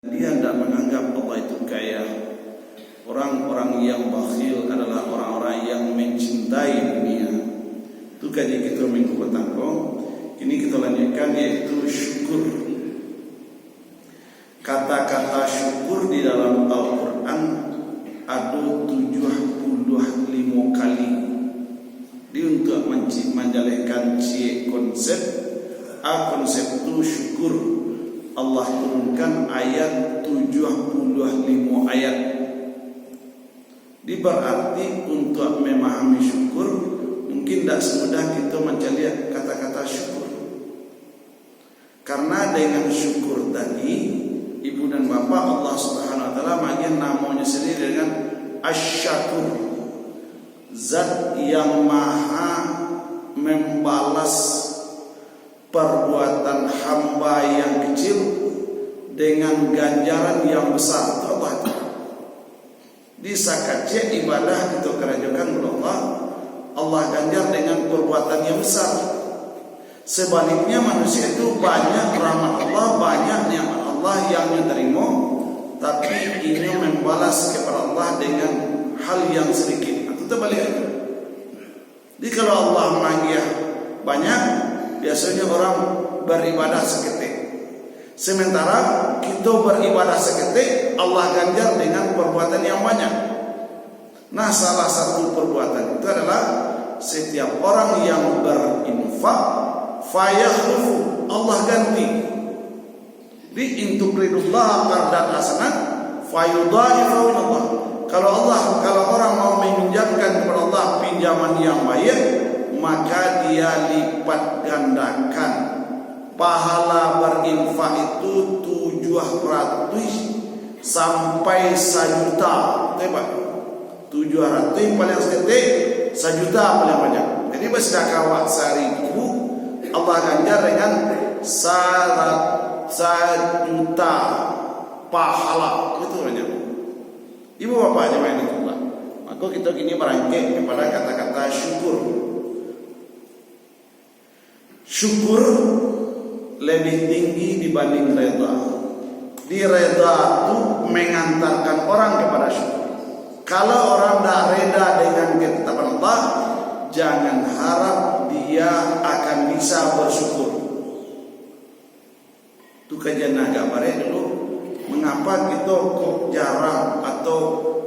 Dia tidak menganggap Allah itu kaya. Orang-orang yang bakhil adalah orang-orang yang mencintai dunia. Itu kaji kita minggu petang. Ini kita lanjutkan, yaitu syukur. Kata-kata syukur di dalam Al-Quran ada 75 kali. Dia untuk menjelaskan konsep itu syukur. Allah turunkan ayat 75 ayat. Ini berarti untuk memahami syukur mungkin tidak semudah kita mencari kata-kata syukur. Karena dengan syukur tadi, ibu dan bapak, Allah Subhanahu wa taala manggil namanya sendiri dengan Asy-Syakur, zat yang maha membalas perbuatan hamba yang kecil dengan ganjaran yang besar. Itu Allah. Di sakatnya ibadah kita kerjakan oleh Allah ganjar dengan perbuatan yang besar. Sebaliknya manusia itu banyak rahmat Allah, banyak nikmat Allah yang menerima, tapi ingin membalas kepada Allah dengan hal yang sedikit. Itu terbalik. Jadi kalau Allah manggil banyak, biasanya orang beribadah seketik. Sementara kita beribadah seketik, Allah ganjar dengan perbuatan yang banyak. Nah, salah satu perbuatan itu adalah setiap orang yang berinfak, fayakhlufu, Allah ganti. Di intuqridullah qardan hasanah fayudha'ifu Allah. Kalau orang mau meminjamkan kepada Allah pinjaman yang baik, maka dia lipat gandakan. Pahala berinfak itu 700 sampai 1 juta. Tebak 700 paling sedikit, 1 juta paling banyak. Jadi bersedekah 1.000, Allah ganjar dengan 1 juta pahala. Itu banyak. Ibu bapak jemaah itu, maka kita kini merangkik kepada kata-kata syukur. Syukur lebih tinggi dibanding reda. Di reda itu mengantarkan orang kepada syukur. Kalau orang tidak reda dengan ketetapan Allah, jangan harap dia akan bisa bersyukur. Itu kajian agak bare dulu. Mengapa kita kok jarang atau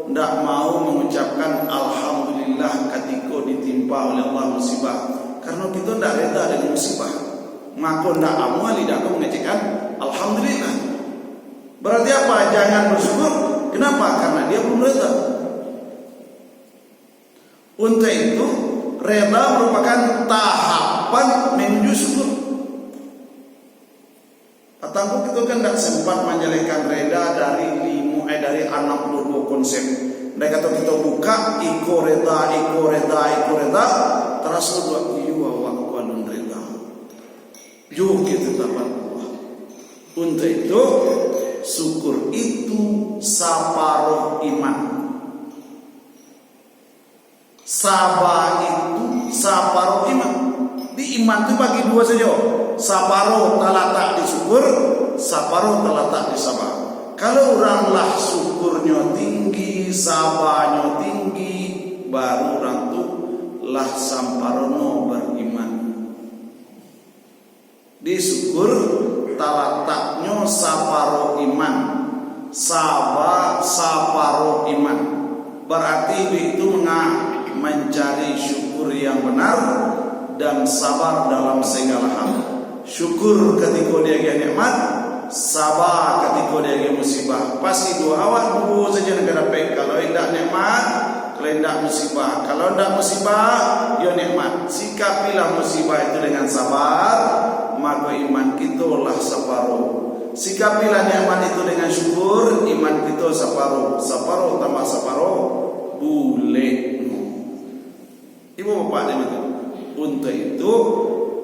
tidak mau mengucapkan alhamdulillah ketika ditimpa oleh Allah musibah? Karena kita tidak reda dengan musibah. Maka tidak amal lidahku mengecekkan alhamdulillah. Berarti apa? Jangan bersyukur. Kenapa? Karena dia belum reda. Untuk itu, reda merupakan tahapan menuju syukur. Atau kita kan tidak sempat menjalankan reda dari 62 konsep. Mereka kata kita buka iko reda, terus dua reda. Jauh kita dapat Allah. Untuk itu, syukur itu saparuh iman. Sabar itu saparuh iman. Di iman itu bagi dua saja. Saparuh terletak di syukur, saparuh terletak di sabar. Kalau oranglah syukurnya tinggi, sabarnya tinggi, baru orang itu lah samparono beriman. Di syukur terletaknya saparuh iman, sabar saparuh iman. Berarti itu mencari syukur yang benar dan sabar dalam segala hal. Syukur ketika dia nikmat, sabar ketika dia musibah. Pasti dua awal dulu saja negara baik. Kalau tidak nikmat, kalau tidak musibah. Kalau tidak musibah, dia nikmat. Sikapilah musibah itu dengan sabar, maka iman kita lah separuh. Sikapilah nikmat itu dengan syukur, iman kita separuh. Separuh tambah separuh, boleh. Ibu bapak itu. Untuk itu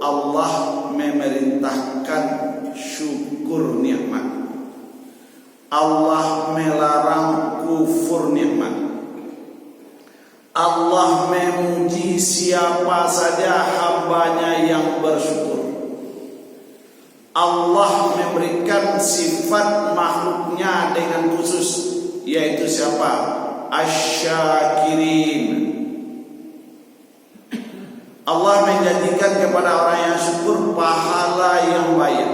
Allah memerintahkan syukur nikmat. Allah melarang kufur nikmat. Allah memuji siapa saja hambanya yang bersyukur. Allah memberikan sifat makhluknya dengan khusus, yaitu siapa? Asy-syakirin. Allah menjadikan kepada orang yang syukur pahala yang baik.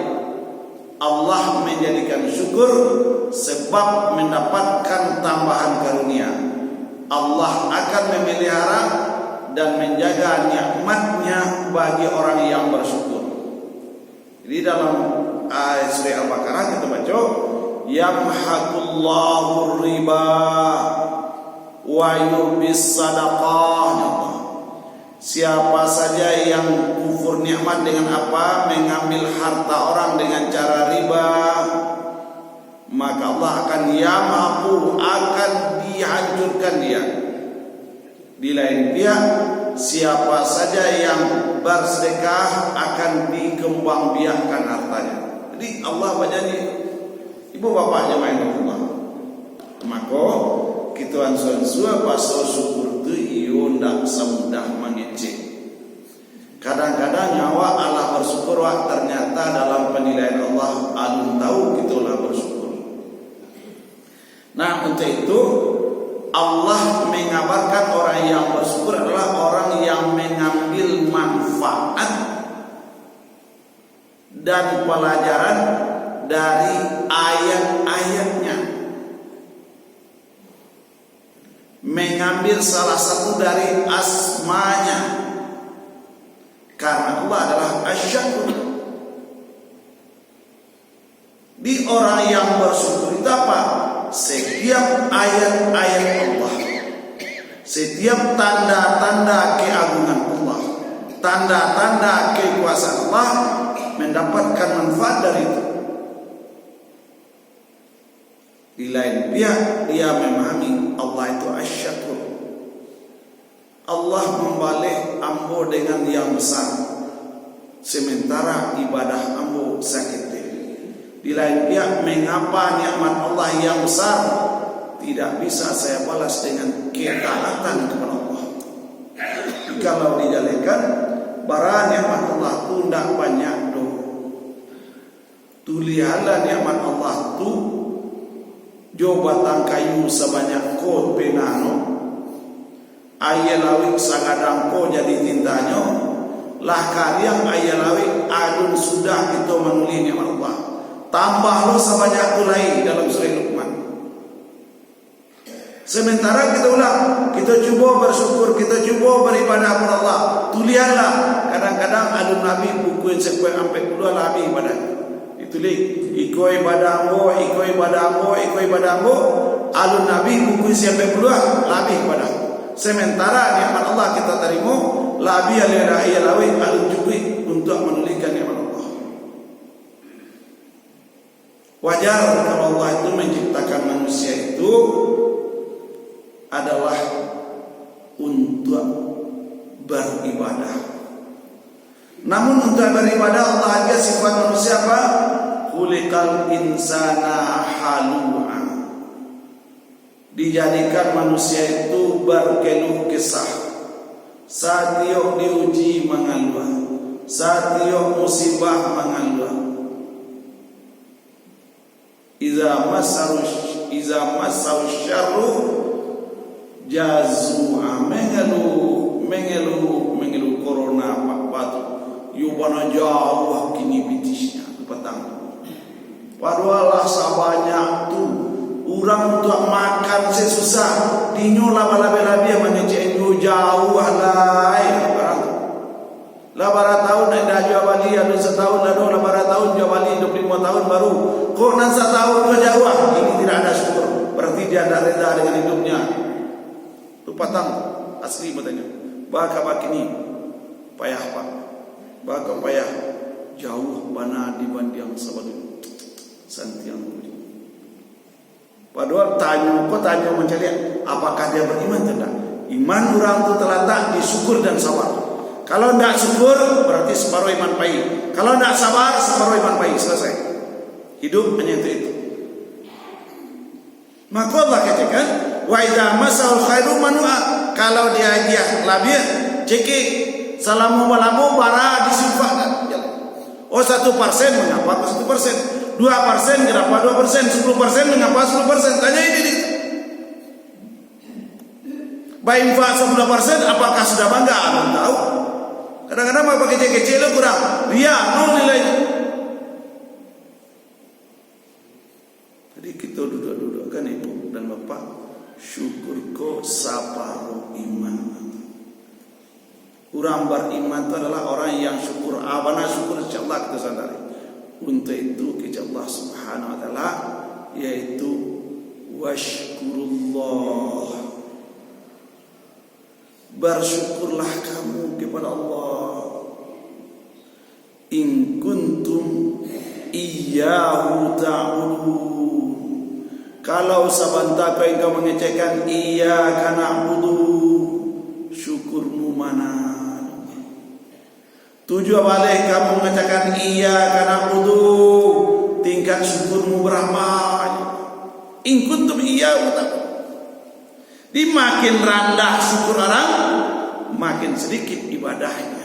Allah menjadikan syukur sebab mendapatkan tambahan karunia. Allah akan memelihara dan menjaga nikmatnya bagi orang yang bersyukur. Jadi dalam ayat surah Al-Baqarah kita baca, yamhaqullahu riba wa yurbis sadaqah. Siapa saja yang kufur nikmat dengan apa? Mengambil harta orang dengan cara riba, maka Allah akan yamhaqu, akan dihancurkan dia. Di lain pihak, siapa saja yang bersedekah akan dikembangbiakkan hartanya. Jadi Allah berjanji, ibu bapak jemaah Allah, maka kita ansur-ansur pasal syukur tu iyo ndak semudah mengecek. Kadang-kadang nyawa Allah bersyukur, ternyata dalam penilaian Allah alun tahu gitulah bersyukur. Nah, untuk itu Allah mengabarkan orang yang bersyukur adalah orang yang mengambil manfaat dan pelajaran dari ayat-ayatnya, mengambil salah satu dari asmanya, karena Allah adalah Asy-Syakur. Di orang yang bersyukur itu apa? Setiap ayat-ayat Allah, setiap tanda-tanda keagungan Allah, tanda-tanda kekuasaan Allah, mendapatkan manfaat dari itu. Di lain pihak, dia memahami Allah itu Asy-Syakur. Allah membalik ambo dengan yang besar, sementara ibadah ambo sakit. Di lain pihak, mengapa nikmat Allah yang besar tidak bisa saya balas dengan ketaatan kepada Allah? Kalau dijadikan barang nikmat Allah itu tidak banyak doh. Tulihalah nikmat Allah itu jo batang kayu sebanyak ko penano, ayelawik sagadang ko jadi tintanya, lah karyang ayelawik adun sudah itu menuli nikmat Allah. Tambah lo sebanyak tulai dalam surah Luqman. Sementara kita ulang, kita cuba bersyukur, kita cuba beribadah kepada Allah. Tulianlah. Kadang-kadang alun Nabi buku yang sekian sampai puluh Nabi ibadah. Ditulis, ikoi badanggo, ikoi badanggo, ikoi badanggo. Alun Nabi buku sampai puluh Nabi ibadah. Sementara nikmat Allah kita terima, Nabi alawi alun jubri untuk menuliskan nikmat Allah. Wajar kalau Allah itu menciptakan manusia itu adalah untuk beribadah. Namun untuk beribadah Allah ada sifat manusia apa? Khuliqal insana halu'a. Dijadikan manusia itu berkeluh kesah. Saat dia diuji mengeluh, saat dia musibah mengeluh. Iza masau syarru jazua, mengeluh corona batu yubana jauh kini bitisnya petang. Padahal sabanyak tu orang untuk makan sesusah dinyola bala-bala dia mengecek jauh alai Labara tahun dah jual bali, ada setahun lalu labara tahun jual bali 25 tahun baru. Kok nan setahun ke jauh? Ini tidak ada syukur. Berarti dia tidak reda dengan hidupnya. Tu patang asli matanya. Baka bakini payah pak. Baka payah jauh bana dibanding sebelum santiang. Padahal kau tanya mencari apakah dia beriman tidak? Iman orang itu terletak di syukur dan sabar. Kalau tidak syukur berarti separuh iman baik. Kalau tidak sabar separuh iman baik. Selesai. Hidup hanya itu. Maka Allah katakan, wa idza masal khairu manua. Kalau dia labir, cekik, salamu walamu para disifatkan. Oh 1% mengapa 1%? 2%, kenapa 2%? 10%, mengapa 10%? Tanya ini. Infak 10%, apakah sudah bangga? Belum tahu. Kadang-kadang apa kecil-kecil itu kurang. Dia 0 nilainya. Jadi kita duduk-dudukkan ibu dan bapak, syukur ko saparu iman. Orang beriman itu adalah orang yang syukur. Abana syukur insyaAllah kita sadari. Untuk itu kepada Allah Subhanahu Wa Taala, yaitu washkurullah. Bersyukurlah kamu kepada Allah. In kuntum iyyahu ta'budun. Kalau sebentar engkau mengecekkan iyyaka na'budu, syukurmu mana? Tujuh balik kamu mengatakan iyyaka na'budu, tingkat syukurmu berapa? In kuntum iyyahu ta'budun. Di makin rendah syukur orang, makin sedikit ibadahnya.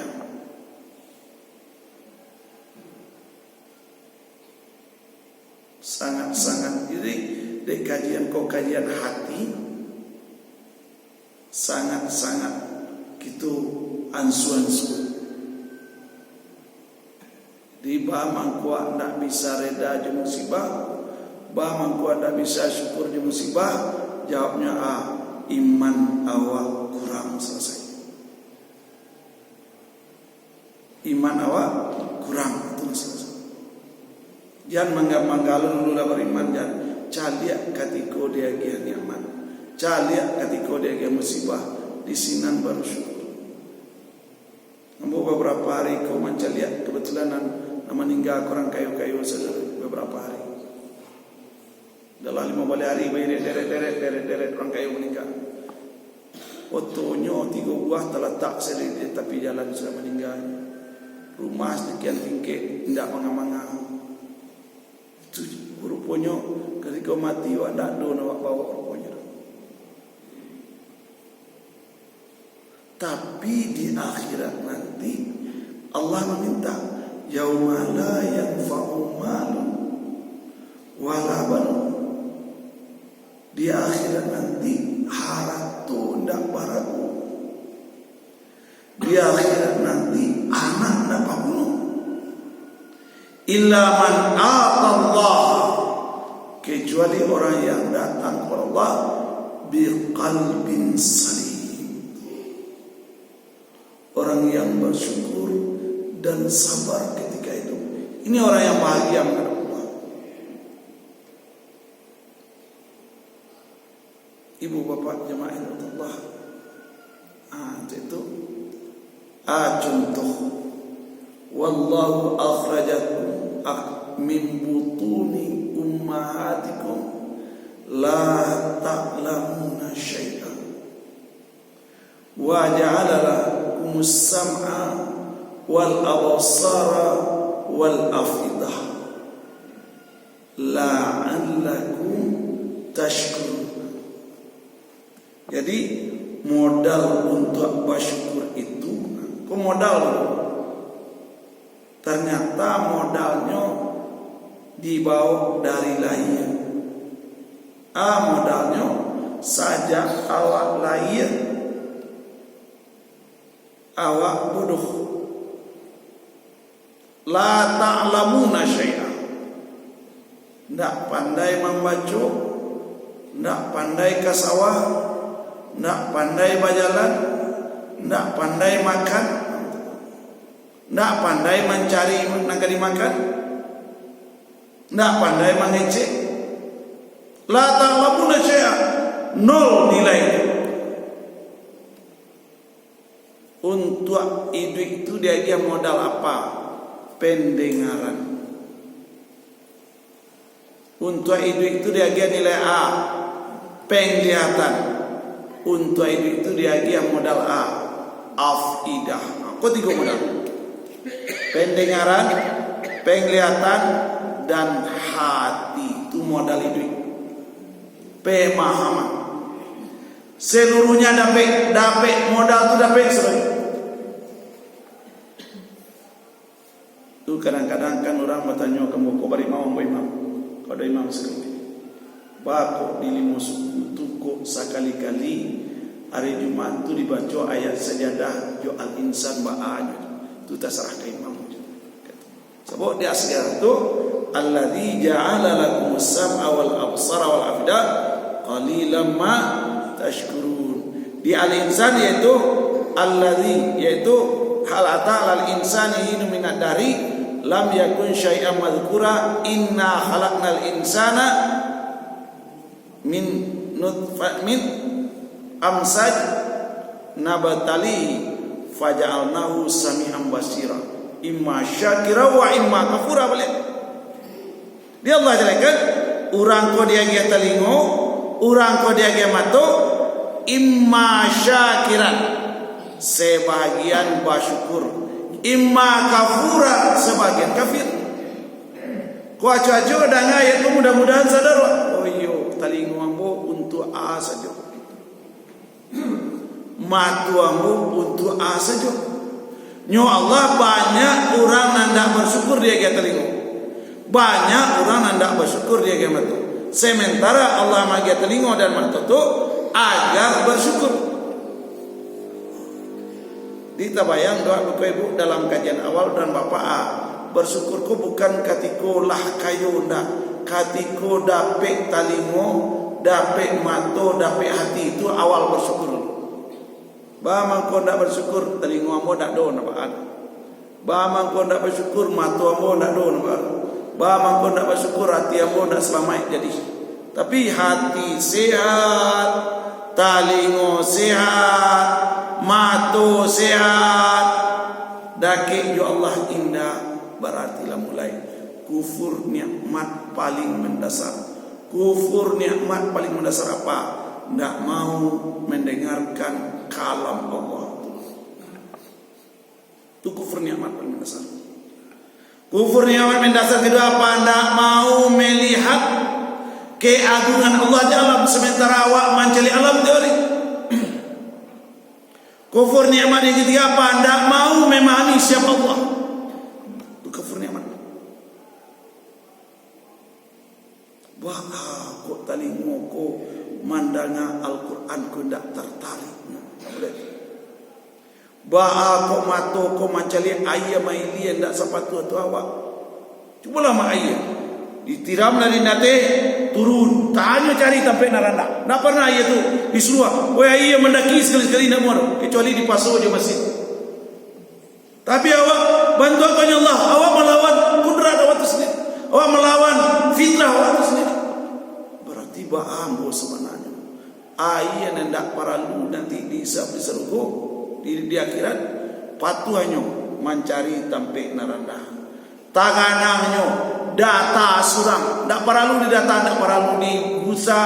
Sangat-sangat jadi di kajian hati, sangat-sangat gitu ansu-ansu. Di mangkua ndak bisa reda je musibah, mangkua ndak bisa syukur je musibah. Jawabnya iman awak kurang. Selesai. Iman awak kurang, itu selesai. Jangan manggalu dulu lah beriman, jangan caliak katiko dia gian nyaman, caliak katiko dia gian musibah, di sinan baru syukur. Ambo beberapa hari kau mencaliak kebetulan meninggal orang kayu-kayu beberapa hari. Dalam 5 hari deret orang kayu meninggal. Fotonya 3 buah terletak sendiri tapi jalan sudah meninggal. Rumah sekian tinggi tidak manga-manga. Itu rupanya ketika mati awak tak ada nak bawa rupanya. Tapi di akhirat nanti Allah meminta yauma la yanfa'u malun wala banun. Di akhirat nanti haratu ndak baraku. Di akhirat nanti anak ndak bunuh. Illa man Allah, kecuali orang yang datang kepada Allah biqalbin salim. Orang yang bersyukur dan sabar ketika itu. Ini orang yang bahagia menghadap Allah. Ibu bapak jemaah Allah, itu contoh. Wallahu akhrajakum min butuni ummahatikum la ta'lamuna syai'an wa ja'ala lakumus sam'a wal absara wal afidah la'allakum tashkurun. Jadi modal untuk bersyukur itu, modal ternyata modalnya dibawa dari lahir. Modalnya sajak awak lahir, awak bodoh. La ta'lamuna syai'an, ndak pandai membaca, ndak pandai ke sawah, ndak pandai berjalan, ndak pandai makan, ndak pandai mencari nagari makan, ndak pandai mengecek. La ta'lamuna syai'an, nol nilai. Untuk hidup itu dia modal apa? Pendengaran. Untuk hidup itu dia nilai A, penglihatan. Untuk hidup itu dia modal A, afidah. Kok 3 modal? Pendengaran, penglihatan, dan hati. Itu modal hidup. Pemahaman. Seluruhnya dapat modal itu dapat sebagai. Itu kadang-kadang kan orang bertanya kamu kau bari mau imam. Kau ada imam sekali. Bako di limo suku kok sekali-kali hari Jumat tu dibaca ayat sajadah jo al-insan ba'aju. Tu terserah ke imam. Sebab dia sejarah tu alladzi ja'ala lakumus sam'a wal absara wal afida qalilan ma tashkurun. Di al-insan yaitu alladzi yaitu hal ata al insani hinu minad dari lam yakun syai'an madhkura inna khalaqnal insana min nutfa min amsaj nabatali faja'alnahu sami'an basira imma syakira wa imma kafura boleh. Dia Allah jelaskan urang ko dia ge telingo, urang ko dia ge mato, imma syakiran sebagian bersyukur, imma kafura sebagian kafir. Ko ajo-ajo danga ya mudah-mudahan sadar. Oh iyo telingo ambo untuk a saja. Matu ambo untuk a saja. Nyo Allah banyak orang nanda bersyukur dia ke telingo. Banyak orang nanda bersyukur dia ke mata. Sementara Allah magi telingo dan mata tu agar bersyukur. Ditabayang doa Bapak Ibu dalam kajian awal dan Bapak A. Bersyukurku bukan katiko lah kayu ndak. Katiko dapet telingo, dapet mata, dapet hati itu awal bersyukur. Ba mangko ndak bersyukur telingo ambo ndak do napa. Ba mangko ndak bersyukur mata ambo ndak do napa. Ba mangko ndak bersyukur hati ambo ndak selamat jadi. Tapi hati sehat, telingo sehat, mata sehat, dake jo Allah indah berarti lah mulai kufur nikmat paling mendasar. Kufur nikmat paling mendasar apa? Ndak mau mendengarkan kalam Allah. Itu kufur nikmat paling mendasar. Kufur nikmat mendasar kedua apa? Ndak mau melihat keagungan Allah di alam sementara awak mencari alam teori. Kufur nikmat yang ketiga apa? Ndak mau memahami siapa Allah. Itu kufur nikmat. Wah, kok telingo kok mandanga Al-Quran ku ndak tertarik. Ba kok mato kok mencari ayat maili ndak sepatu tu awak. Cubalah mak ayat. Ditiram dari nate turun tanya cari sampai naranda. Ndak pernah ayat tu disuruh. Wah ayat mendaki sekali-sekali ndak mau kecuali di paso di masjid. Tapi awak bantu Allah, awak melawan kudrat awak sendiri. Awak melawan fitrah awak sendiri. Berarti baambo sebenarnya. Ayat ndak paralu nanti dihisab di surga di akhirat patuhannya mencari tampe naranda. Taganangnya data surang, ndak paralu di data, ndak paralu di busa,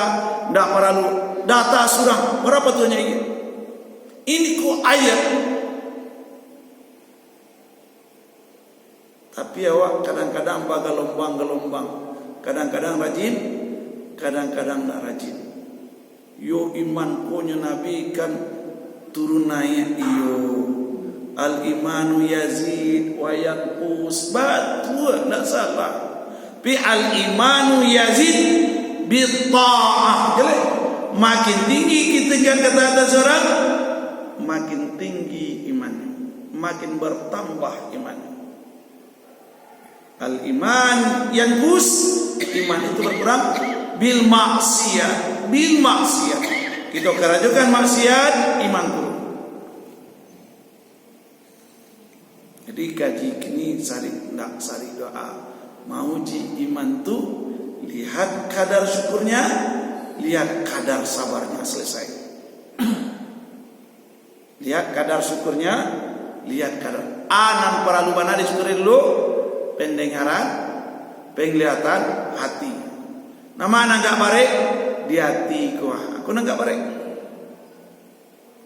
ndak paralu data surang. Berapa tuhnya ini? Ini kok ayat. Tapi awak kadang-kadang gelombang-gelombang, kadang-kadang rajin, kadang-kadang tak rajin. Yo iman punya Nabi kan turun naik iyo. Al imanu yazid wa yanqus. Betul, tak salah. Tapi al imanu yazid bi ta'ah. Jadi makin tinggi kita kata seorang, makin tinggi imannya, makin bertambah imannya. Al iman yanqus, iman itu berkurang bil maksiat, bil maksiat. Kita kerajukan maksiat, iman turun. Jadi kaji kini sari nak sari doa mau ji iman tu lihat kadar syukurnya, lihat kadar sabarnya selesai. Lihat kadar syukurnya, lihat kadar. Anam paralu bana disyukuri dulu, pendengaran, penglihatan, hati. Nama anak gak barek di hati kuah. Aku nak gak barek.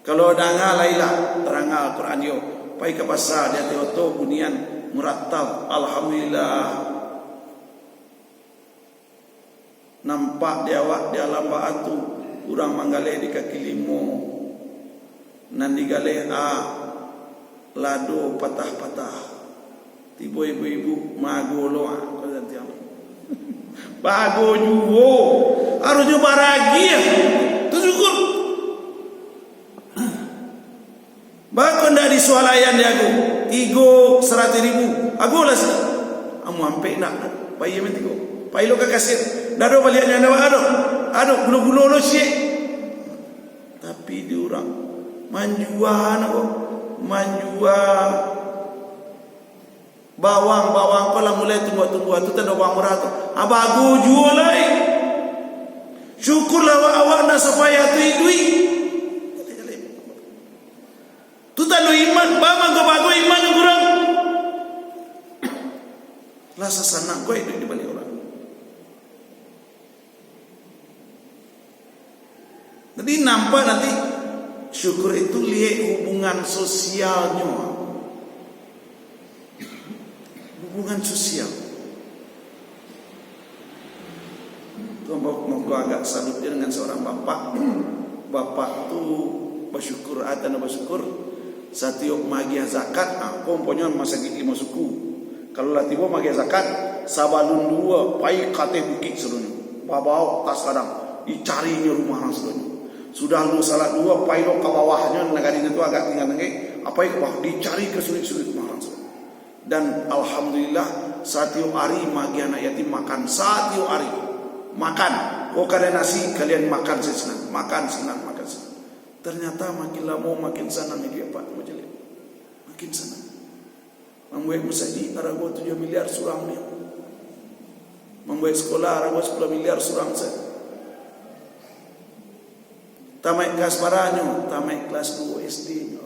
Kalau danga lailah terang Al-Quran yo. Pai ke pasar dia teoto bunian murattab. Alhamdulillah. Nampak dia awak di alam batu. Urang manggale di kaki limo. Nan digale lado patah-patah. Tiba ibu-ibu magolo aku nanti apa? Bago juwo, harusnya bahagia. Tu syukur. Bakon dari swalayan dia aku, tigo 100.000. Aku lah sih. Amu ampe nak, bayi mentigo. Pai lo kasir. Dado baliaknya ada gulo-gulo lo sih. Tapi diorang manjuan aku, manjuan. Bawang ko lang mulai tumbuh-tumbuh tu tanda bawang murah tu. Abago jual lai. Syukurlah awak na supaya tu idui. Tu tanda iman, bawang ko bago iman yang kurang. Lasa senang ko itu di balik orang. Jadi nampak nanti syukur itu lihat hubungan sosialnya. Hubungan sosial. Tuan Bapak agak salut dia dengan seorang bapak. Bapak tu bersyukur atau bersyukur. Setiap magiah zakat, komponya masa gigi masuku. Kalau lah tiba magiah zakat, sabalun dua, pai kate bukit seluruhnya. Babau tas kadang, dicarinya rumah orang seluruhnya. Sudah lu salat dua, pai lo ke bawahnya, negara itu agak tinggal lagi. Apa yang ke bawah, dicari ke sulit-sulit rumah orang seluruhnya. Dan alhamdulillah setiap hari magi anak yatim makan, setiap hari makan. Kok kada nasi kalian makan senang, makan senang. Ternyata makin lama makin senang dia Pak Majelis. Makin senang. Membuat masjid arago 7 miliar surang dia. Membuat sekolah arago 10 miliar surang saya. Tamat kelas baranyo, tamat kelas 2 SD.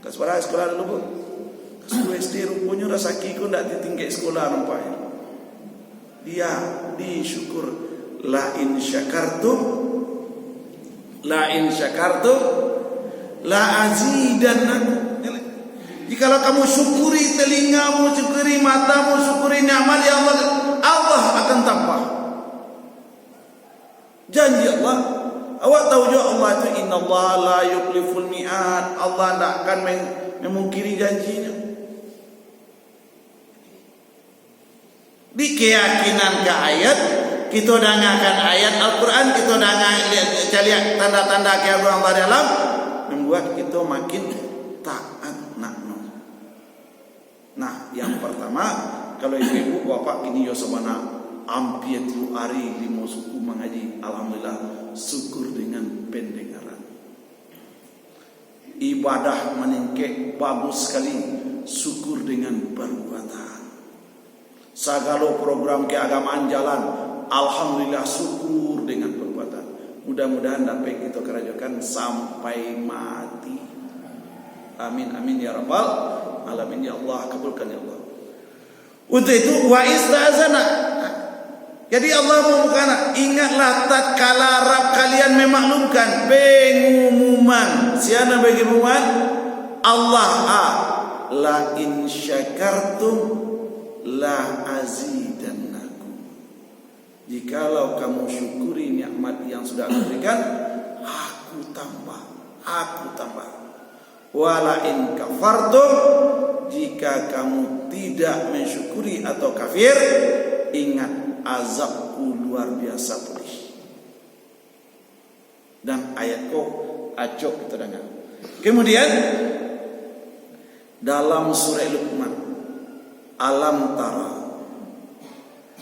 Kelas barang sekolah dulu. Kelas 2 SD rupanya rasaki ko ndak ditinggi sekolah nampaknya. Dia disyukur la in syakartum la azidannakum. Jikalau kamu syukuri telingamu, syukuri matamu, syukuri nikmat yang Allah akan tambah. Janji Allah. Awak tahu juga Allah itu innallaha la yukhliful mi'ad. Allah tidak akan memungkiri janjinya. Di keyakinan ke ayat, kita dengarkan ayat Al-Quran, kita lihat tanda-tanda keagungan Allah dalam, membuat kita makin taat nakno. Nah, yang pertama, kalau ibu bapak kini yo sabana ampiat lu ari limo suku mengaji, alhamdulillah syukur dengan pendengaran. Ibadah meningkat bagus sekali, syukur dengan perbuatan. Segala program keagamaan jalan, alhamdulillah syukur dengan perbuatan. Mudah-mudahan dapat kita kerjakan sampai mati. Amin amin ya rabbal alamin ya Allah, kabulkan ya Allah. Untuk itu wa istazana. Jadi Allah membuka, ingatlah tatkala Rabb kalian memaklumkan pengumuman. Siapa bagi pengumuman? Allah la in syakartum la azidannakum. Jikalau kamu syukuri nikmat yang sudah aku berikan, aku tambah. Wala in kafartum, jika kamu tidak mensyukuri atau kafir, ingat azabku luar biasa pedih. Dan ayatku acok kita dengar. Kemudian dalam surah Luqman, alam tara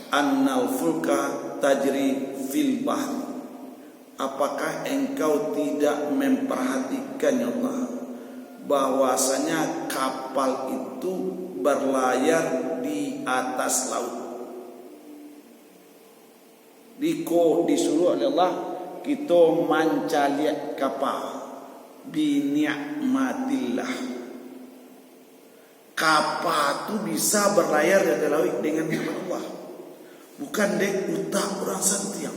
annal fulka tajri fil bahri. Apakah engkau tidak memperhatikan ya Allah, bahwasanya kapal itu berlayar di atas laut. Disuruh oleh Allah kita mancaliat kapal bini'matillah. Kapal itu bisa berlayar di laut dengan nikmat Allah. Bukan dek utak orang santiang,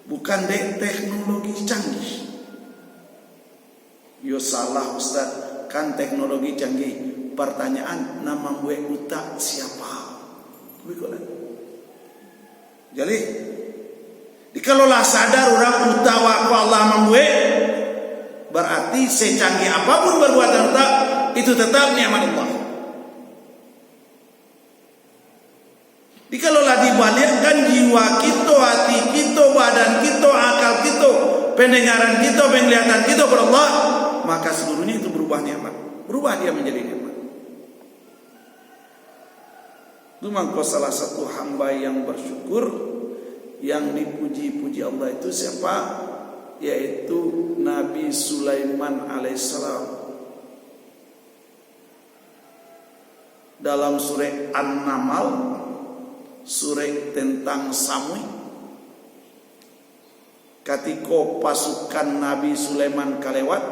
bukan dek teknologi canggih. Yo salah Ustaz, kan teknologi canggih. Pertanyaan, nama gue utak siapa? Jadi kalaulah sadar orang utak waktu Allah membuat, berarti secanggih apapun perbuatan utak itu tetap nikmat Allah. jiwa kita, hati kita, badan kita, akal kita, pendengaran kita, penglihatan kita kepada Allah, maka seluruhnya itu berubah nikmat. Berubah dia menjadi nikmat. Itu maka salah satu hamba yang bersyukur, yang dipuji-puji Allah itu siapa? Yaitu Nabi Sulaiman alaihissalam. Dalam surah An-Naml, surah tentang Samui, ketika pasukan Nabi Sulaiman kalewat,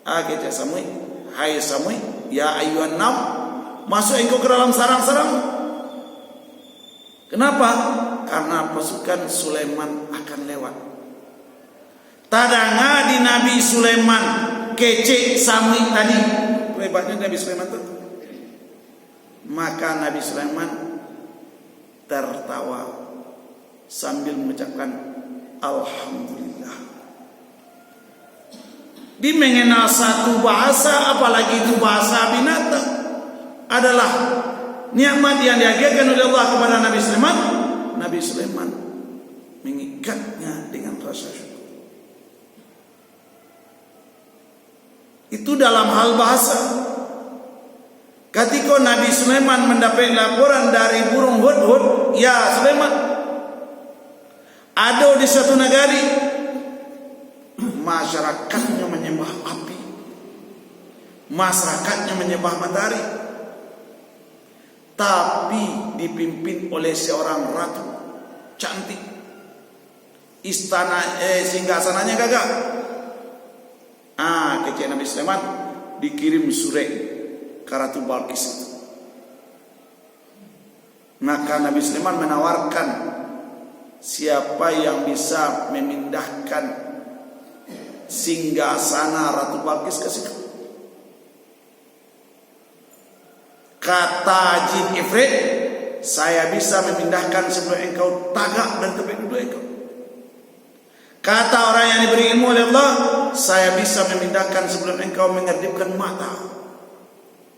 kita Samui, hai Samui, ya ayyuhan nam, masuk engkau ke dalam sarang-sarang. Kenapa? Karena pasukan Sulaiman akan lewat. Tadanga di Nabi Sulaiman kece Samui tadi, hebatnya Nabi Sulaiman itu. Maka Nabi Sulaiman tertawa sambil mengucapkan Alhamdulillah. Dia mengenal satu bahasa, apalagi itu bahasa binatang, adalah nikmat yang diajarkan oleh Allah kepada Nabi Sulaiman. Nabi Sulaiman mengikatnya dengan rasa syukur. Itu dalam hal bahasa. Ketika Nabi Sulaiman mendapat laporan dari burung hudhud, ya Sulaiman, ada di satu negari masyarakatnya menyembah api, masyarakatnya menyembah matahari, tapi dipimpin oleh seorang ratu cantik, istana singgasananya gagah. Kecil Nabi Sulaiman dikirim surat ke Ratu Balqis itu. Maka Nabi Sulaiman menawarkan siapa yang bisa memindahkan singgasana Ratu Balqis ke situ. Kata jin Ifrit, saya bisa memindahkan sebelum engkau tagak dan tempat duduk engkau. Kata orang yang diberi ilmu oleh Allah, saya bisa memindahkan sebelum engkau mengedipkan mata.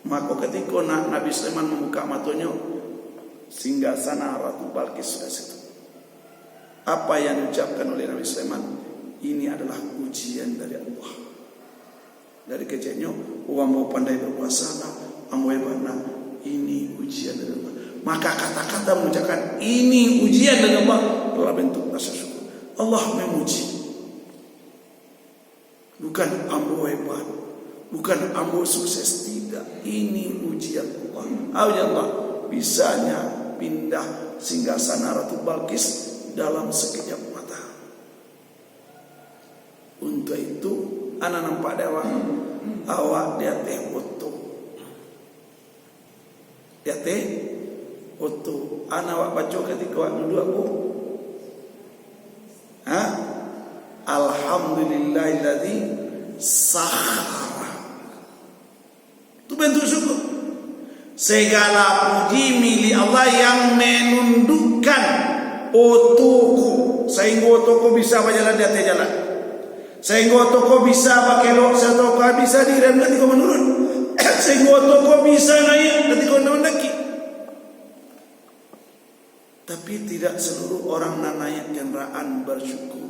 Maka ketika Nabi Sulaiman membuka matanya, singgasana Ratu Balqis sudah situ. Apa yang diucapkan oleh Nabi Sulaiman? Ini adalah ujian dari Allah. Dari kecilnya, orang mau pandai berpuasa, ambo hebatna, ini ujian dari Allah. Maka kata-kata mengucapkan ini ujian dari Allah adalah bentuk rasa syukur. Allah memuji, bukan ambo hebat, bukan ambo sukses, tidak. Ini ujian Allah. Allah bisanya pindah singgasana Ratu Balqis dalam sekejap mata. Untuk itu anak nampak dewa awak dia teh foto. Dia teh foto. Anak awak baca ketika awak duduk aku. Alhamdulillahilladzi sakhara. Itu bentuk syukur. Segala puji milik Allah yang menundukkan otoku, sehingga otoku bisa berjalan di atas jalan, sehingga otoku bisa pakai lok, otoku bisa direm ketika menurun, sehingga otoku bisa naik ketika mendaki. Tapi tidak seluruh orang yang naik kendaraan bersyukur.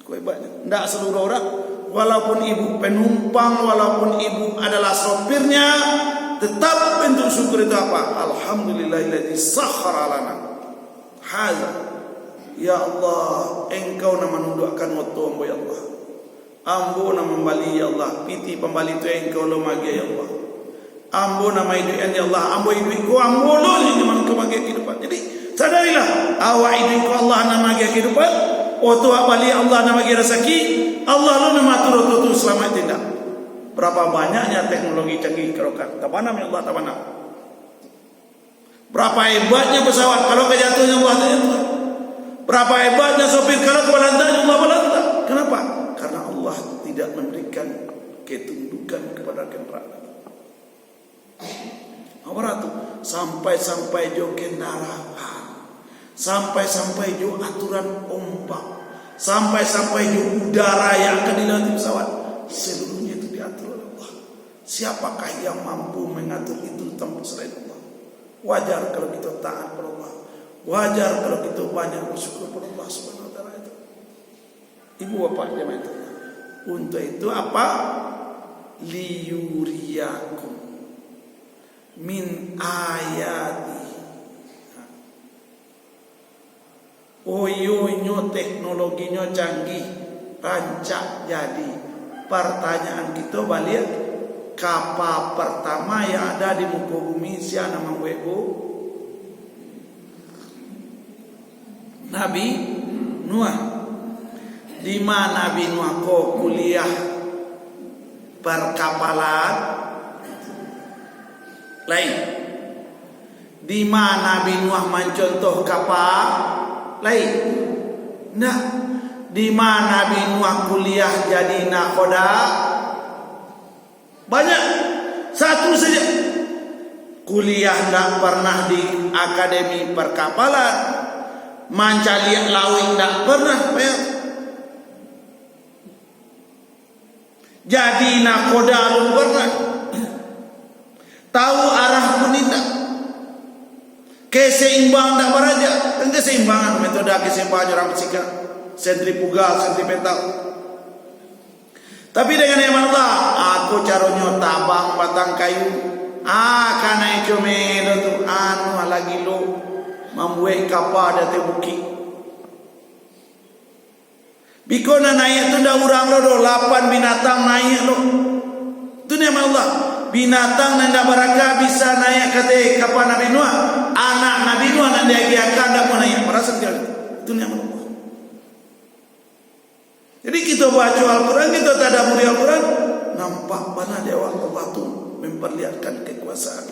Tidak seluruh orang, walaupun ibu penumpang, walaupun ibu adalah sopirnya, tetap bentuk syukur itu apa? Alhamdulillahilladzi sakhara lana hadza. Ya Allah, engkau nama menundukkan waktu ambo ya Allah. Ambo nama membali ya Allah, piti pembali itu engkau lo magi ya Allah. Ambo nama hidup ya Allah, ambo hidupku ambo lo ini mangko magi kehidupan. Jadi sadarilah, awak hidupku Allah nama magi kehidupan. Waktu bali Allah nama kira rezeki, Allah lu nama turut selamat tidak. Berapa banyaknya teknologi canggih kerokan, tabanam ya Allah tabanam. Berapa hebatnya pesawat kalau kejatuhnya Allah jatuh. Berapa hebatnya sopir kalau kebalantanya Allah balanta. Kenapa? Karena Allah tidak memberikan ketundukan kepada kendaraan. Apa itu? Sampai jo kendaraan. Sampai jo aturan ombak, sampai jo udara yang akan dilalui pesawat, seluruhnya itu diatur oleh Allah. Siapakah yang mampu mengatur itu tanpa selain Allah? Wajar kalau kita taat kepada Allah. Wajar kalau kita banyak bersyukur kepada Allah Subhanahu wa taala itu. Ibu bapak jemaah itu. Untuk itu apa? Liyuriyakum min ayati. Oyonya teknologinya canggih, rancak jadi. Pertanyaan kita balik, kapal pertama yang ada di muka bumi siapa nama ibu? Nabi Nuh. Di mana Nabi Nuh kok kuliah perkapalan? Lain. Di mana Nabi Nuh mencontoh kapal? Lain. Nah, di mana Nabi Nuh kuliah jadi nakhoda? Banyak. Satu saja. Kuliah tidak pernah di akademi perkapalan. Mancaliak laut tidak pernah. Jadi nakhoda belum pernah. Tahu arah pun tidak. Keseimbang tidak beraja. Dan keseimbangan metode keseimbangan orang bersikap sentrifugal, sentripetal. Tapi dengan yang Allah, aku caranya tabang batang kayu. Karena itu melo tu lagi lo membuat kapal dari bukit. Bikona naik tu dah urang lo 8 binatang naik lo. Tu ni Allah. Binatang nanda baraka bisa naik kata kapal Nabi Nuh. Anak Nabi Nuh nanda akan dah mau naik. Merasa dia. Tu ni Allah. Jadi kita baca Al-Quran, kita tadabburi Al-Quran, nampak mana dewa Allah tu memperlihatkan kekuasaan.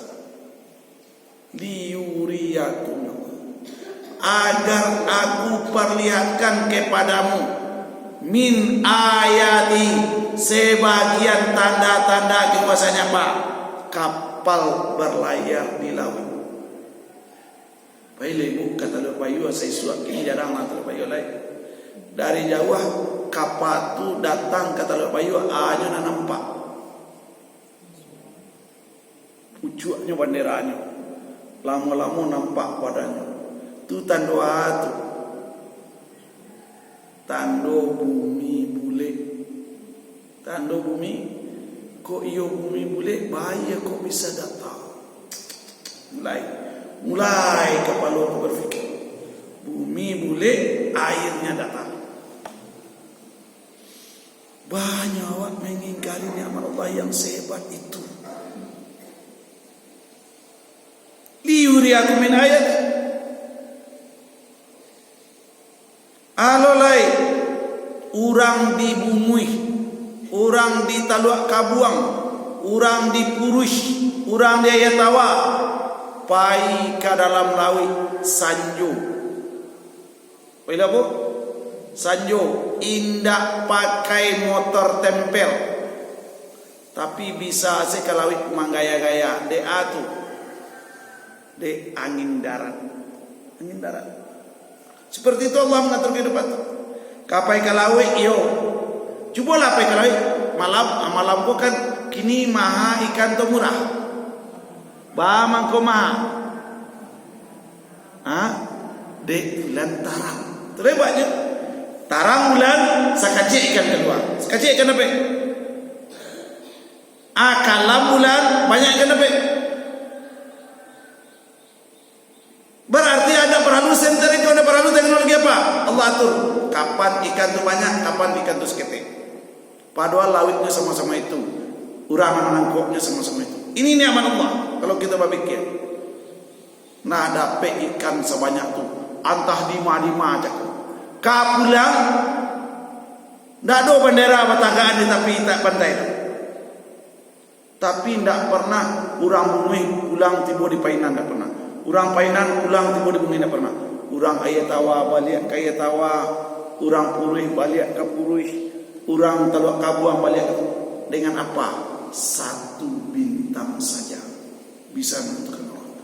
Liyuriyakum, agar aku perlihatkan kepadamu min ayati, sebagian tanda-tanda kekuasaannya apa? Kapal berlayar di laut. Baik ibu kata lepayu saya suap ini jarang lah lepayu lain. Dari jauh kapal tu datang kata lepayu aja nak nampak pucuknya banderanya, lama-lama nampak padanya. Tu tanda tu tanda bumi bulat. Tanda bumi kok iyo bumi bulat bahaya kok bisa datang. Mulai kepala aku berfikir bumi bulat airnya datang. Banyak awak mengingkari nikmat Allah yang sehebat itu. Liyuriyakum min ayat. Alolai orang di bumi, orang di Taluk Kabuang, orang di Purush, orang di Ayatawa, pai ke dalam laut sanjo. Bila bu? Sanjo indak pakai motor tempel, tapi bisa sekalawit manggaya-gaya de atu de angin darat. Seperti itu Allah mengatur kehidupan. Kapai kalawit yo, cobalah pakai kalawit malam ko kan kini maha ikan tu murah, ba mangko maha, de lantaran terhebatnya. Tarang bulan sakacik ikan keluar. Sakacik ikan apa? Kalam bulan banyak ikan apa? Berarti ada perahu center itu, ada perahu teknologi apa? Allah atur kapan ikan tu banyak, kapan ikan tu seketik. Padahal lautnya sama-sama itu, urang menangkapnya sama-sama itu. Ini nikmat Allah. Kalau kita berpikir, nah dapat ikan sebanyak tu, antah lima aja. Kapulang tidak ada bendera batagaan di tepi pantai. Tapi tidak pernah orang bumi pulang tiba di Painan, tidak pernah. Orang Painan pulang tiba di bumi, tidak pernah. Orang Ayatawa balik ke Ayatawa, orang Puruh balik ke Puruh, orang Taluk Kabuang balik ke. Dengan apa? Satu bintang saja bisa menentukan Allah.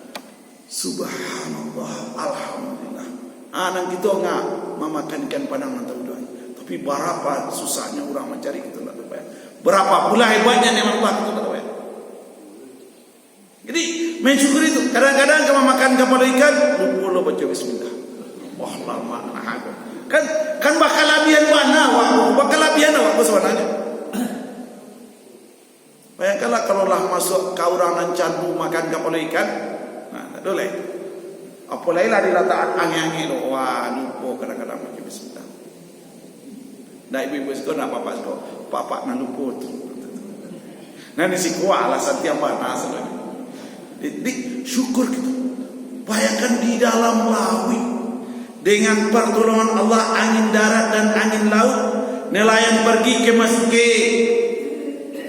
Subhanallah, alhamdulillah. Anak kita enggak memakan ikan padang atau udang. Tapi berapa susahnya orang mencari itu tak terbayang. Berapa pula hebatnya nikmat Allah itu tak terbayang. Jadi mensyukuri itu. kadang-kadang kamu makan kepala ikan, lupa lo baca bismillah. Wah lama nah aku. Kan bakal labian mana waktu, bakal labian waktu sebenarnya. Bayangkanlah kalau lah masuk ke orang nan candu makan kepala ikan, nah tak boleh. Apalagi lah dilataan angin-angin, wah lupa kadang-kadang baca bismillah. Nah ibu-ibu sekolah nak papa sekolah, papa nak lupa tu. Nah ni si kuah alasan tiap mana selalu. Jadi syukur kita. Bayangkan di dalam laut dengan pertolongan Allah angin darat dan angin laut, nelayan pergi ke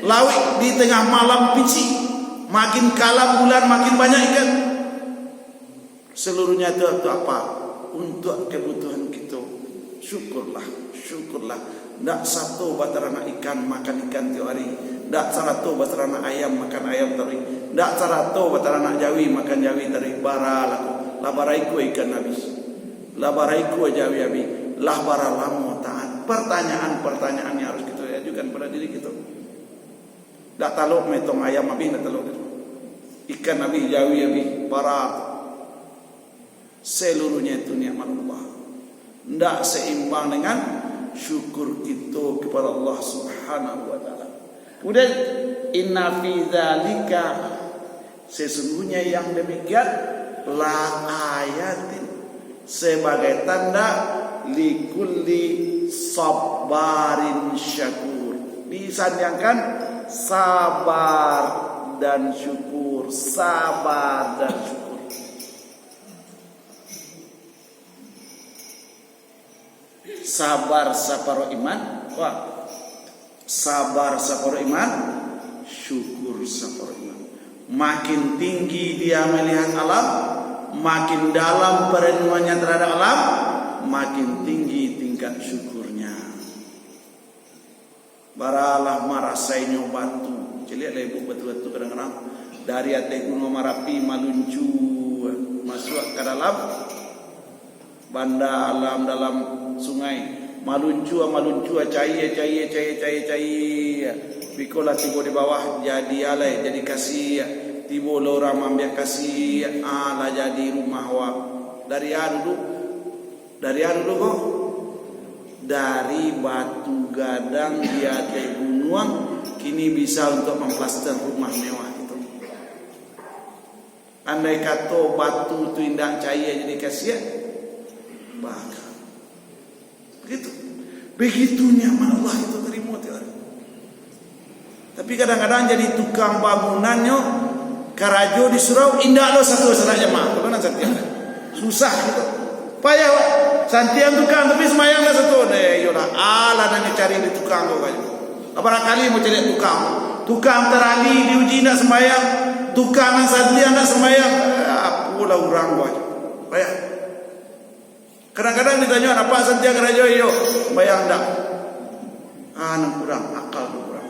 laut di tengah malam pici, makin kalam bulan makin banyak ikan. Seluruhnya itu apa? Untuk kebutuhan kita. Syukurlah. Tak satu batarana ikan makan ikan tiap hari. Tak satu batarana ayam makan ayam tadi. Tak satu batarana jawi makan jawi tadi. Baralaku, labaraiku ikan habis. Labaraiku jawi habis. Lah baralamu taat. Pertanyaan yang harus kita ajukan pada diri kita. Tak taluk metong ayam habis, tak taluk ikan habis, jawi habis, barat. Seluruhnya itu nikmat Allah. Tak seimbang dengan syukur kita kepada Allah Subhanahu wa taala. Kemudian inna fi dzalika, sesungguhnya yang demikian la ayatin, sebagai tanda likulli sabarin syakur. Disandangkan sabar dan syukur, sabar dan syukur. Sabar saparo iman, wah. Sabar saparo iman, syukur saparo iman. Makin tinggi dia melihat alam, makin dalam perenungannya terhadap alam, makin tinggi tingkat syukurnya. Baralah marasainya batu, celiak lebu batu-batu kadang-kadang dari atas gunung Marapi maluncu masuk ke dalam banda alam dalam sungai maluncu cai bikola tibo di bawah jadi alai jadi kasih tibo lora mambiak kasih ala jadi rumah wa dari dulu kok dari batu gadang di atas gunung kini bisa untuk memplaster rumah mewah itu. Andai kata batu tu indah cahaya jadi kasih bakal begitu nyaman Allah itu terima tiada. Tapi kadang-kadang jadi tukang bangunannya karajo di surau indah lo satu saja mah kalau nanti susah gitu payah santian tukang tapi semayang lah satu deh yola ala dan cari di tukang kau kayu barangkali mau cari tukang terali diuji nak semayang tukang santian nak semayang pula orang kau payah. Kadang-kadang ditanya apa santian karajo yo semayang dah kurang akal kurang.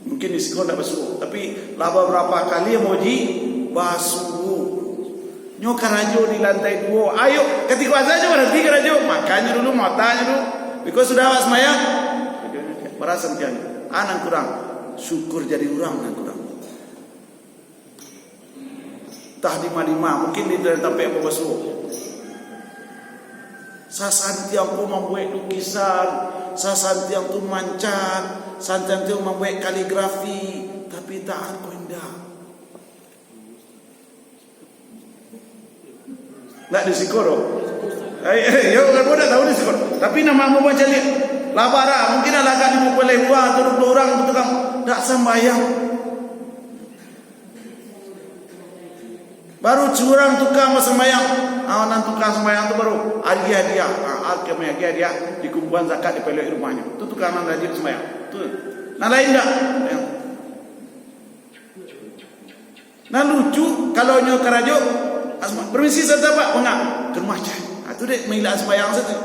Mungkin di sekolah tak basuh, tapi laba berapa kali mau di basuh. Nyo karajo di lantai 2. Ayo, ketika saja berhenti karajo, makanya dulu matanya dulu. Because sudah awas semayang, merasa macam anak kurang. Syukur jadi orang anak kurang. Tah di mana mungkin di tempat apa basuh. Sasantiang ku membuat lukisan, sasantiang tu mancat, sasantiang tu membuat kaligrafi, tapi tak aku indah. Nak di Sikoro. Yo kan muda tahu di Sikoro. Tapi nama mu baca lihat. Labara mungkin ada kan di boleh buat turun orang tukang tak sembahyang. Baru curang tukang sembahyang. Nan tukang sembahyang tu baru hadiah. Kami hadiah di kumpulan zakat di pelek rumahnya. Tu tukang nan rajin sembahyang. Tu. Nah lain tak? Nah lucu kalau nyo karajo permisi saja Pak, enggak ke rumah aja. Itu dek mengilah sembahyang saja.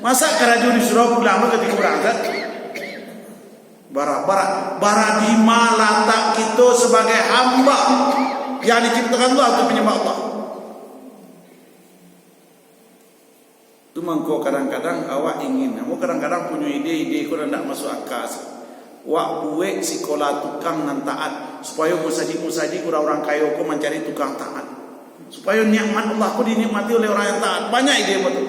Masa karajo disuruh pulang ketika berangkat? Bara di malata kita sebagai hamba yang diciptakan Allah untuk menyembah Allah. Itu mangko kadang-kadang awak ingin, kamu kadang-kadang punya ide kau nak masuk akal. Wak buat sekolah tukang nan taat. supaya musaji-musaji orang-orang kaya kau mencari tukang taat, supaya nikmat Allah kau dinikmati oleh orang yang taat. Banyak ide betul.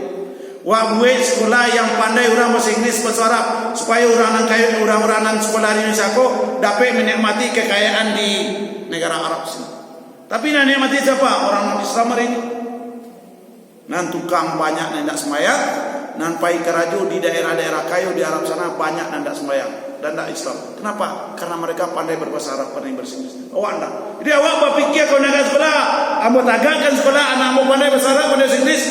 Wah, buat sekolah yang pandai orang bahasa Inggris, bahasa Arab, supaya orang kaya, orang-orang sekolah di Indonesia kau dapat menikmati kekayaan di negara Arab sini. Tapi nak nikmati siapa? Orang Islam hari ini. Nan tukang banyak yang tidak sembahyang, nan pai kerajo di daerah-daerah kaya di Arab sana banyak yang tidak sembahyang dan tidak Islam. Kenapa? Karena mereka pandai berbahasa Arab, pandai berbahasa Inggris. Awak tidak. Jadi awak berfikir kau nak sekolah, ambo tagakkan sekolah, anak mau pandai bahasa Arab, pandai bahasa Inggris,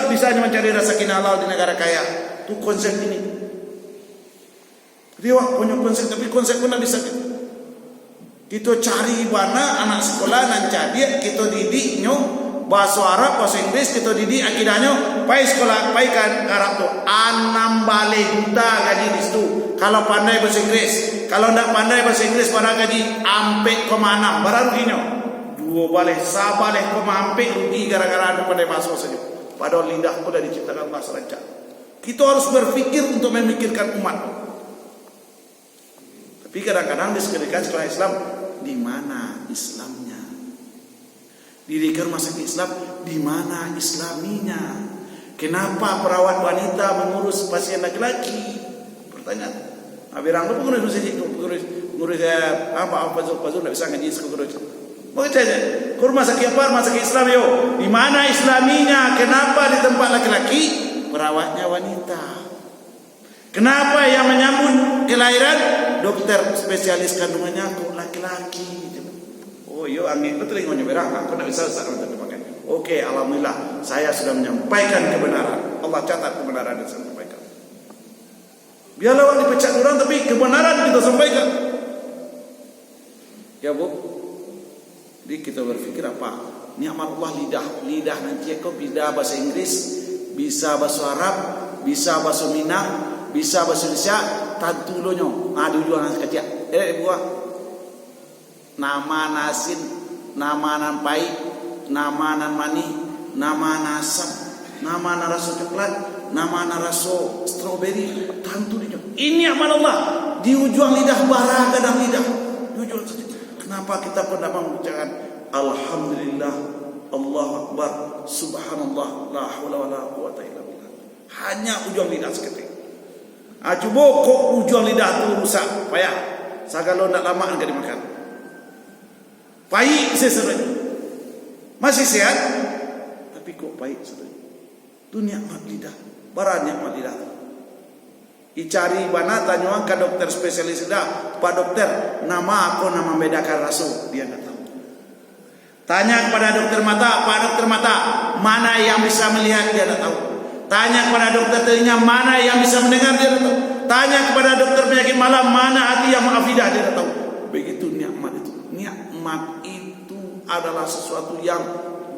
bisa mencari rezeki halal di negara kaya. Itu konsep ini. Jadi awak punya konsep, tapi konsep pun tidak bisa. Kita cari mana anak sekolah nan jadi kita didiknya bahasa Arab, bahasa Inggris, kita didik akidahnya. Pai sekolah, pai kan Arab tu 6 balai juta gaji di situ. Kalau pandai bahasa Inggris, kalau tidak pandai bahasa Inggris pada gaji 4,6 baru ruginya. 2 balai, sabalai ampe rugi gara-gara ada pandai bahasa saja. Padahal lidah pun dah diciptakan bahasa rancak. Kita harus berfikir untuk memikirkan umat. Tapi kadang-kadang di sekolah Islam, di mana Islamnya? Didikan rumah sakit Islam, di mana Islaminya? Kenapa perawat wanita mengurus pasien laki-laki? Pertanyaan. Abirang lu pengurus apa Zul tidak bisa ngaji sekurus. Mau tanya, ke rumah sakit apa? Rumah sakit Islam yo. Di mana Islaminya? Kenapa di tempat laki-laki perawatnya wanita? Kenapa yang menyambut kelahiran dokter spesialis kandungannya kok laki-laki? Oh yo angin betul yang berang, aku tidak bisa untuk dipakai. Oke, alhamdulillah saya sudah menyampaikan kebenaran. Allah catat kebenaran yang saya sampaikan. Biarlah orang dipecat orang, tapi kebenaran kita sampaikan. Ya bu, jadi kita berpikir apa? Nikmat Allah lidah nanti kau bisa bahasa Inggris, bisa bahasa Arab, bisa bahasa Minang, bisa bahasa Indonesia, tantulonyo. Ada jualan kecil. Buah. Nama nasin, nama nan pai, nama nan mani, nama nasam, nama naraso coklat, nama naraso strawberry, tentu ini amal Allah. Di ujung lidah bara kadang lidah. Di ujung kenapa kita pernah mengucapkan alhamdulillah, Allahu akbar, subhanallah, la haula wala quwata illa billah. Hanya ujung lidah seketik. Coba kok ujung lidah tu rusak, payah. Sagalo nak lama enggak dimakan. Pahit sesuatu. Masih sehat, tapi kok pahit sesuatu. Itu nikmat lidah. Barang nikmat lidah. Icari bana tanya ke dokter spesialis lidah, Pak dokter, nama aku nama membedakan rasa, dia enggak tahu. Tanya kepada dokter mata, Pak dokter mata, mana yang bisa melihat, dia enggak tahu. Tanya kepada dokter telinga, mana yang bisa mendengar, dia enggak tahu. Tanya kepada dokter penyakit malam, mana hati yang muafidah, dia enggak tahu. Begitu nikmat itu. Nikmat itu adalah sesuatu yang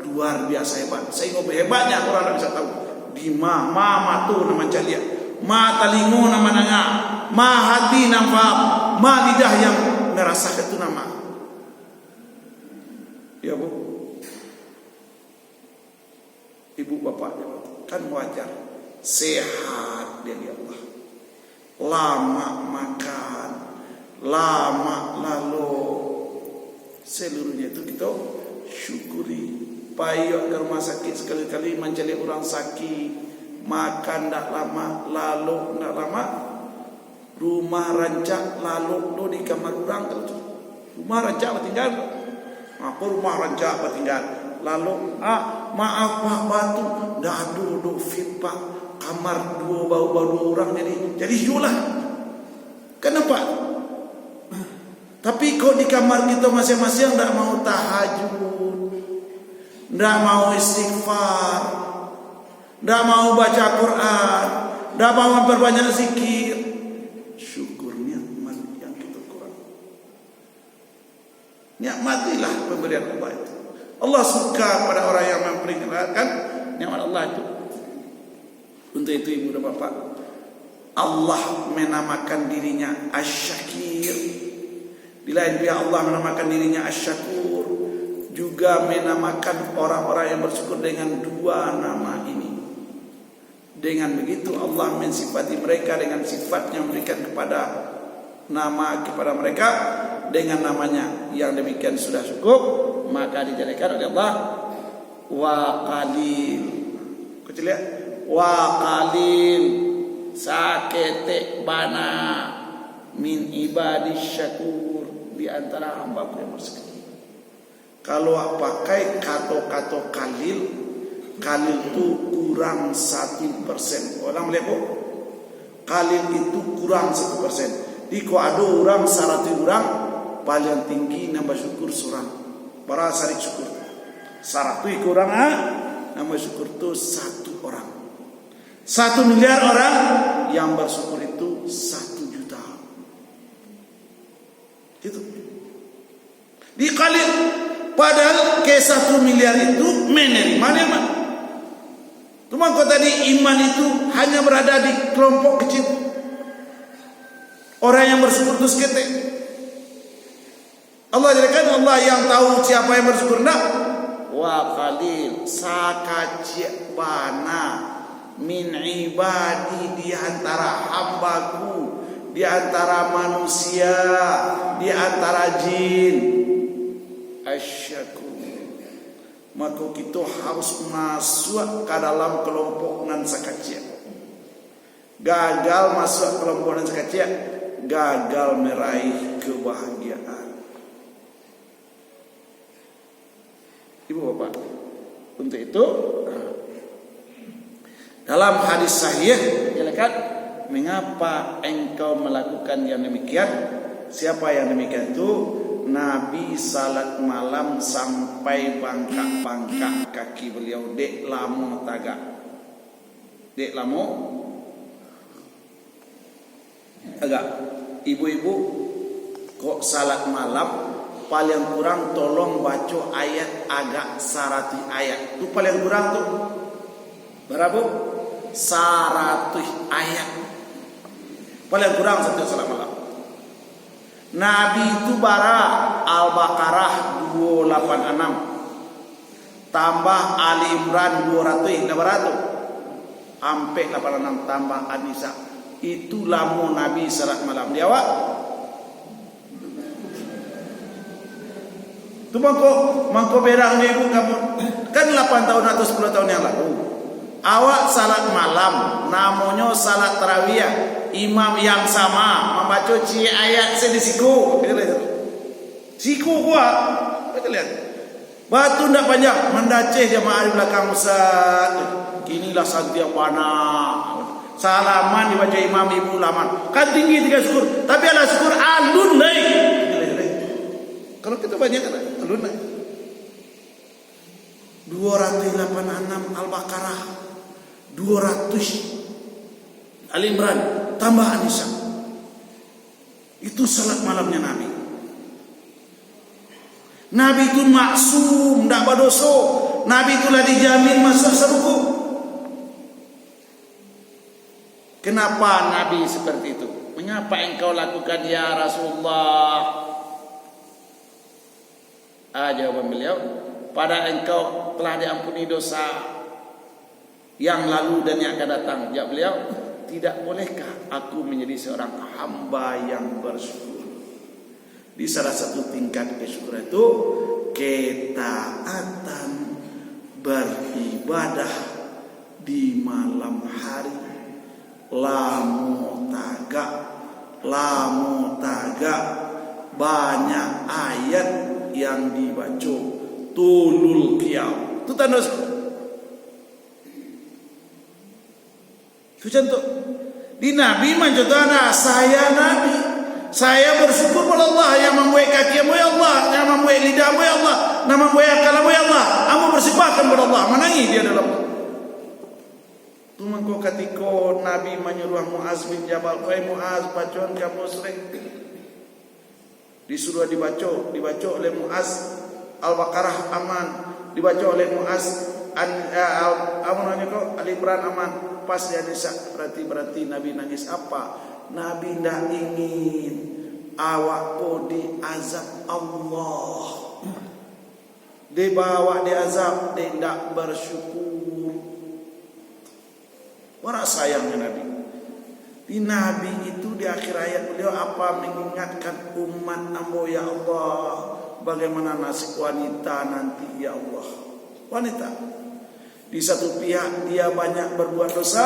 luar biasa hebat. Sehingga hebatnya orang tidak bisa tahu. Di ma tu nama calia, ma talingo nama nanga, ma hati nampak, ma lidah yang merasakan itu nama. Ya bu, ibu bapak kan wajar, sehat dia Allah, lama makan, lama lalu. Seluruhnya itu kita syukuri. Payah ke rumah sakit sekali-kali mencari orang sakit, makan tak lama, lalu tak lama, rumah rancak lalu do di kamar orang terus. Rumah rancak tinggal. Apa rumah rancak tinggal? Lalu maaf Pak batu, dah do fit Pak, kamar bau orang jadi jualah. Kenapa? Tapi kok di kamar kita masing-masing tidak mau tahajud, tidak mau istighfar, tidak mau baca Quran, tidak mau memperbanyak zikir. Syukur nikmat yang kita kurang. Nikmatilah pemberian Allah itu. Allah suka pada orang yang memperingatkan nikmat Allah itu. Untuk itu ibu dan bapak, Allah menamakan dirinya Asy-Syakir. Di lain pihak Allah menamakan dirinya Asy-Syakur, juga menamakan orang-orang yang bersyukur dengan dua nama ini. Dengan begitu Allah mensifati mereka dengan sifat yang memberikan kepada nama kepada mereka, dengan namanya yang demikian sudah cukup, maka dijadikan oleh Allah wa qalil. Kecil ya, wa qalil sakete bana min ibadis syakur, di antara hamba yang bersyukur. Kalau pakai kata-kata kalil, kalil itu kurang 1%. Orang melihat kok kalil itu kurang 1%. Di ko ada orang 100 orang paling tinggi nambah syukur seorang. Para sarik syukur. 100 orang nambah syukur itu 1 orang. 1 miliar orang yang bersyukur itu 1 juta. Itu. Dikalil. Padahal ke 1 miliar itu menerima nikmat. Cuma kau tadi iman itu hanya berada di kelompok kecil. Orang yang bersyukur itu seketik. Allah jadikan Allah yang tahu siapa yang bersyukur enggak. Wa qalil sakacik bana min ibadi, di antara hambaku, di antara manusia, di antara jin. Asyakur, maka kita harus masuk ke dalam kelompok nan sakacik. Gagal masuk kelompok nan sakacik, gagal meraih kebahagiaan. Ibu bapak, untuk itu dalam hadis sahih dikatakan, mengapa engkau melakukan yang demikian? Siapa yang demikian itu? Nabi salat malam sampai bangkak-bangkak kaki beliau. Dek lamo tagak. Dek lamo agak. Ibu-ibu kok salat malam paling kurang tolong baca ayat agak 100 ayat. Itu paling kurang tuh berapa? 100 ayat. Paling kurang setiap salat malam. Nabi itu bara Al-Baqarah 286 tambah Ali Imran 200 sampai 86 tambah An-Nisa. Itu lama Nabi salat malam. Dia awak tu mangko berang ibu kamu kan 8 tahun atau 10 tahun yang lalu. Awak salat malam namanya salat tarawih. Imam yang sama membaca ayat sedisiku. Siku kuat. Kita lihat. Batu ndak panjang, mendaceh jamaah di belakang Ustaz. Inilah santia wana. Salaman dibaca imam ibu laman. Kan tinggi 3 syukur, tapi ala syukur alun naik. Kalau kita banyak kan alun naik. 286 Al-Baqarah. 200 Ali Imran tambah An-Nisa. Itu salat malamnya Nabi. Nabi itu maksum, tidak berdosa. Nabi itulah dijamin masuk surga. Kenapa Nabi seperti itu? Mengapa engkau lakukan ya Rasulullah? Jawaban beliau, pada engkau telah diampuni dosa yang lalu dan yang akan datang. Jawab beliau, tidak bolehkah aku menjadi seorang hamba yang bersyukur? Di salah satu tingkat kesyukuran itu ketaatan beribadah di malam hari. Lamu tagak banyak ayat yang dibaca tulul qiyam. Itu tanda syukur. Itu contoh. Di Nabi mencontohkan saya Nabi. Saya bersyukur pada Allah yang membuat kakimu ya Allah, yang membuat lidahmu ya Allah, yang membuat akalmu ya Allah. Kamu bersifahkan pada Allah. Menangi dia dalam. Cuma kau ketika Nabi menyuruh Muaz bin Jabal, "Wahai Muaz, bacaan kamu sering." Disuruh dibaca oleh Muaz Al-Baqarah aman, dibaca oleh Muaz Ali Imran aman. Pas dia Nisa berarti Nabi nangis apa? Nabi tidak ingin awak kau diazab Allah, dibawa diazab, dia tidak bersyukur. Orang sayangnya Nabi. Di Nabi itu di akhir ayat beliau apa mengingatkan umat ambo ya Allah, bagaimana nasib wanita nanti ya Allah. Wanita di satu pihak dia banyak berbuat dosa,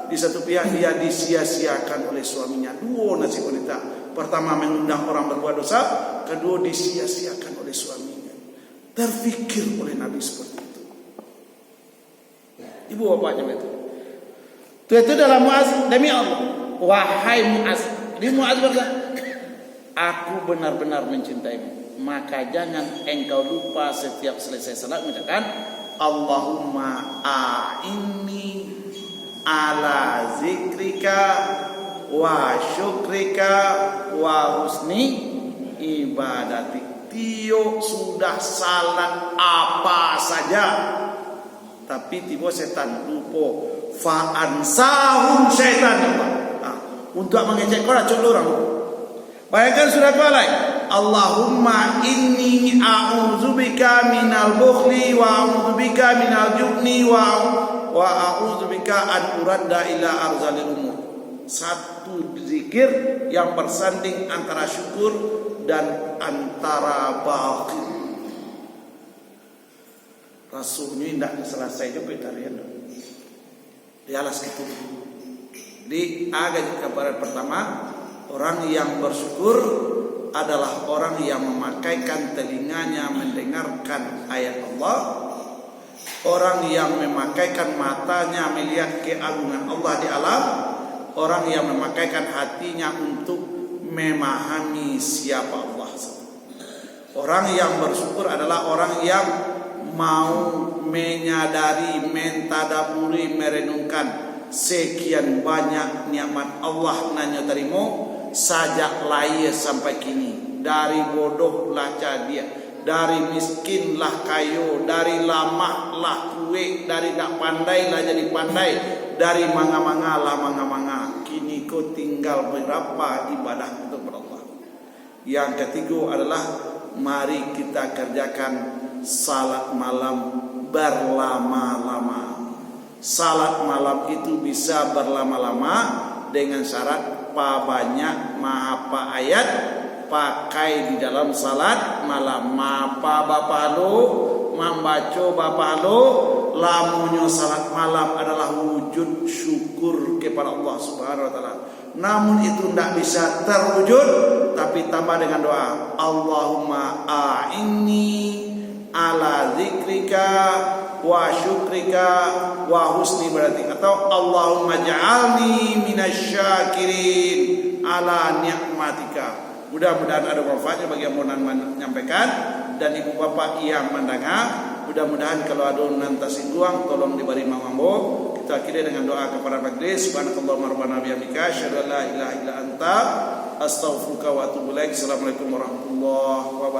di satu pihak dia disia-siakan oleh suaminya. Dua nasib wanita. Pertama mengundang orang berbuat dosa, kedua disia-siakan oleh suaminya. Terfikir oleh Nabi seperti itu. Ibu bapaknya itu. Itu dalam Muaz, demi Allah, wahai Muaz. Di Muaz berkata, aku benar-benar mencintaimu, maka jangan engkau lupa setiap selesai salat mengucapkan Allahumma a'inni ala zikrika wa syukrika wa husni ibadati. Tio sudah salat apa saja, tapi tiba setan lupa. Fa'ansahum syaitan. Untuk mengecek orang, cok orang. Bayangkan surat balai. Allahumma inni a'udzubika minal bukhli wa a'udzubika minal jubni wa a'udzubika an uradda ila arzalil umur. Satu zikir yang bersanding antara syukur dan antara bakhil. Rasulnya tidak selesai juga tarian. Di alas itu. Di agak kabar pertama, orang yang bersyukur adalah orang yang memakaikan telinganya mendengarkan ayat Allah. Orang yang memakaikan matanya melihat keagungan Allah di alam. Orang yang memakaikan hatinya untuk memahami siapa Allah. Orang yang bersyukur adalah orang yang mau menyadari, mentadaburi, merenungkan sekian banyak nikmat Allah nanya terima sajak lahir sampai kini. Dari bodoh lah dia, dari miskin lah kayo, dari lamah lah kue, dari tak pandai lah jadi pandai, dari manga-manga lah manga-manga. Kini kau tinggal berapa ibadah untuk Allah. Yang ketiga adalah mari kita kerjakan salat malam berlama-lama. Salat malam itu bisa berlama-lama dengan syarat pa banyak mahapa ayat pakai di dalam salat malam. Mapa bapalo membaca bapalo lamunyo salat malam adalah wujud syukur kepada Allah Subhanahu wa taala. Namun itu tidak bisa terwujud tapi tambah dengan doa Allahumma a'inni ala zikrika wa syukrika wa husni ibadati, atau Allahumma ja'alni minasyakirin ala ni'matika. Mudah-mudahan ada manfaatnya bagi yang mau menyampaikan dan ibu bapak yang mendengar. Mudah-mudahan kalau ada nanti singgung tolong diberi mamambo. Kita akhiri dengan doa kepada majlis. Subhanakallahumma rabbana bihamdika asyhadu an la ilaha illa anta astaghfiruka wa atubu ilaik. Assalamualaikum warahmatullahi wabarakatuh.